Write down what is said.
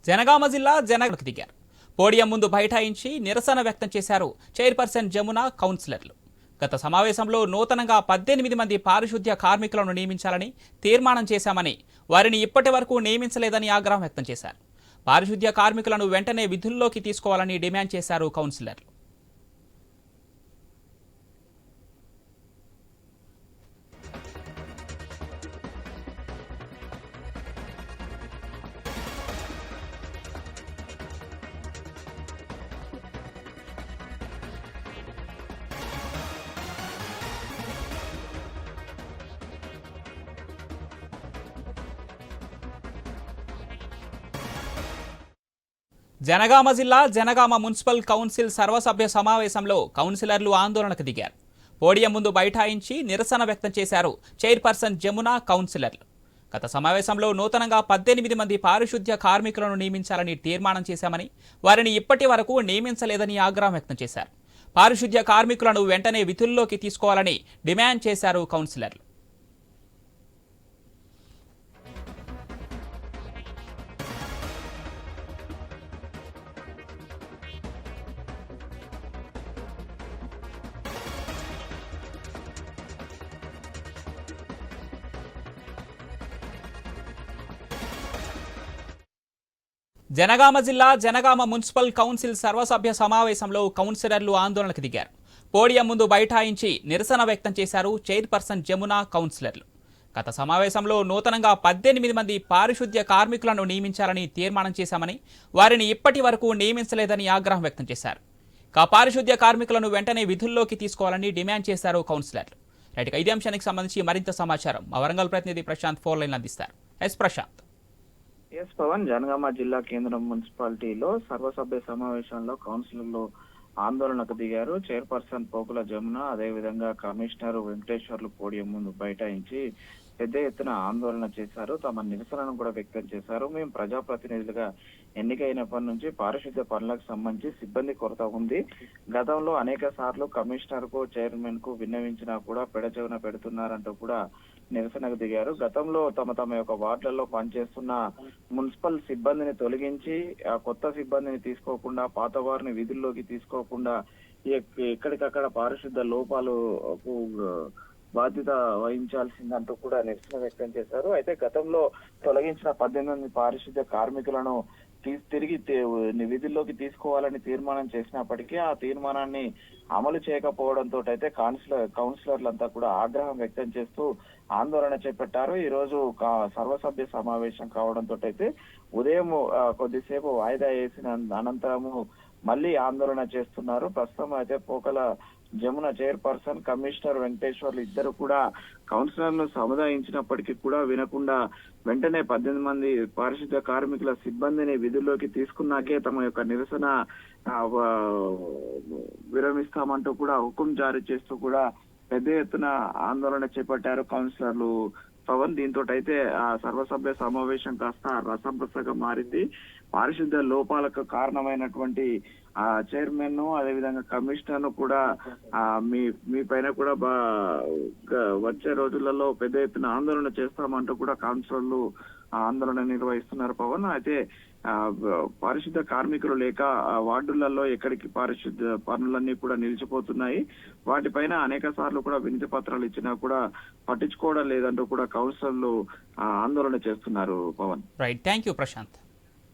జనగామ జిల్లా జనగణకు దిగారు. పోడియం ముందు బైఠాయించి నిరసన వ్యక్తం చేశారు చైర్పర్సన్ జమున కౌన్సిలర్లు. గత సమావేశంలో నూతనంగా 18 మంది పారిశుద్ధ్య కార్మికులను నియమించాలని తీర్మానం చేశామని, వారిని ఇప్పటి వరకు నియమించలేదని ఆగ్రహం వ్యక్తం చేశారు. పారిశుద్ధ్య కార్మికులను వెంటనే విధుల్లోకి తీసుకోవాలని డిమాండ్ చేశారు కౌన్సిలర్లు. జనగామ జిల్లా జనగామ మున్సిపల్ కౌన్సిల్ సర్వసభ్య సమావేశంలో కౌన్సిలర్లు ఆందోళనకు దిగారు. పోడియం ముందు బైఠాయించి నిరసన వ్యక్తం చేశారు చైర్పర్సన్ జమున కౌన్సిలర్లు. గత సమావేశంలో నూతనంగా 18 మంది పారిశుద్ధ్య కార్మికులను నియమించాలని తీర్మానం చేశామని, వారిని ఇప్పటి వరకు నియమించలేదని ఆగ్రహం వ్యక్తం చేశారు. పారిశుద్ధ్య కార్మికులను వెంటనే విధుల్లోకి తీసుకోవాలని డిమాండ్ చేశారు కౌన్సిలర్లు. జనగామ జిల్లా జనగామ మున్సిపల్ కౌన్సిల్ సర్వసభ్య సమావేశంలో కౌన్సిలర్లు ఆందోళనకు దిగారు. పోడియం ముందు బైఠాయించి నిరసన వ్యక్తం చేశారు చైర్పర్సన్ జమున కౌన్సిలర్లు. గత సమావేశంలో నూతనంగా 18 మంది పారిశుద్ధ్య కార్మికులను నియమించాలని తీర్మానం చేశామని, వారిని ఇప్పటి వరకు నియమించలేదని ఆగ్రహం వ్యక్తం చేశారు. పారిశుద్ధ్య కార్మికులను వెంటనే విధుల్లోకి తీసుకోవాలని డిమాండ్ చేశారు కౌన్సిలర్లు. రైట్, ఇదే అంశానికి సంబంధించి మరింత సమాచారం మా వరంగల్ ప్రతినిధి ప్రశాంత్ ఫోన్ లైన్ అందిస్తారు. ప్రశాంత్. పవన్, జనగామ జిల్లా కేంద్రం మున్సిపాలిటీలో సర్వసభ్య సమావేశంలో కౌన్సిలర్లు ఆందోళనకు దిగారు. చైర్పర్సన్ పోకుల జమున, అదేవిధంగా కమిషనర్ వెంకటేశ్వర్లు పోడియం ముందు బైఠాయించి పెద్ద ఎత్తున ఆందోళన చేశారు. తమ నిరసనను కూడా వ్యక్తం చేశారు. మేము ప్రజాప్రతినిధులుగా ఎన్నికైనప్పటి నుంచి పారిశుద్ధ్య పనులకు సంబంధించి సిబ్బంది కొరత ఉంది. గతంలో అనేక సార్లు కమిషనర్ కు, చైర్మన్ కు విన్నవించినా కూడా పెడచెవిన పెడుతున్నారంటూ కూడా నిరసనకు దిగారు. గతంలో తమ యొక్క వార్డులలో పనిచేస్తున్న మున్సిపల్ సిబ్బందిని తొలగించి కొత్త సిబ్బందిని తీసుకోకుండా, పాత వారిని విధుల్లోకి తీసుకోకుండా ఎక్కడికక్కడ పారిశుద్ధ లోపాలకు బాధ్యత వహించాల్సిందంటూ కూడా నిరసన వ్యక్తం చేశారు. అయితే గతంలో తొలగించిన 18 మంది పారిశుద్ధ్య కార్మికులను తిరిగి విధుల్లోకి తీసుకోవాలని తీర్మానం చేసినప్పటికీ ఆ తీర్మానాన్ని అమలు చేయకపోవడంతో అయితే కౌన్సిలర్లంతా కూడా ఆగ్రహం వ్యక్తం చేస్తూ ఆందోళన చేపట్టారు. ఈ రోజు సర్వసభ్య సమావేశం కావడంతో అయితే ఉదయం కొద్దిసేపు వాయిదా వేసిన అనంతరము మళ్ళీ ఆందోళన చేస్తున్నారు. ప్రస్తుతం అయితే పోకల జమున చైర్పర్సన్, కమిషనర్ వెంకటేశ్వర్లు ఇద్దరు కూడా కౌన్సిలర్లు సముదాయించినప్పటికీ కూడా వినకుండా వెంటనే 18 మంది పారిశుద్ధ్య కార్మికుల సిబ్బందిని విధుల్లోకి తీసుకున్నాకే తమ యొక్క నిరసన విరమిస్తామంటూ కూడా హుకుం జారీ చేస్తూ కూడా పెద్ద ఎత్తున ఆందోళన చేపట్టారు కౌన్సిలర్లు. పవన్, దీంతో అయితే ఆ సర్వసభ్య సమావేశం కాస్త రసంపసగా మారింది. పారిశుద్ధ్య లోపాలకు కారణమైనటువంటి ఆ చైర్మన్ ను, అదేవిధంగా కమిషనర్ ను కూడా మీ పైన కూడా వచ్చే రోజులలో పెద్ద ఎత్తున ఆందోళన చేస్తామంటూ కూడా కౌన్సిలర్లు ఆందోళన నిర్వహిస్తున్నారు. పవన్, అయితే పారిశుద్ధ కార్మికులు లేక వార్డులలో ఎక్కడికి పారిశుద్ధ పనులన్నీ కూడా నిలిచిపోతున్నాయి. వాటిపైన అనేక సార్లు కూడా వినతి పత్రాలు ఇచ్చినా కూడా పట్టించుకోవడం లేదంటూ కూడా కౌన్సిలర్లు ఆందోళన చేస్తున్నారు. Pavan. Right, thank you Prashanth.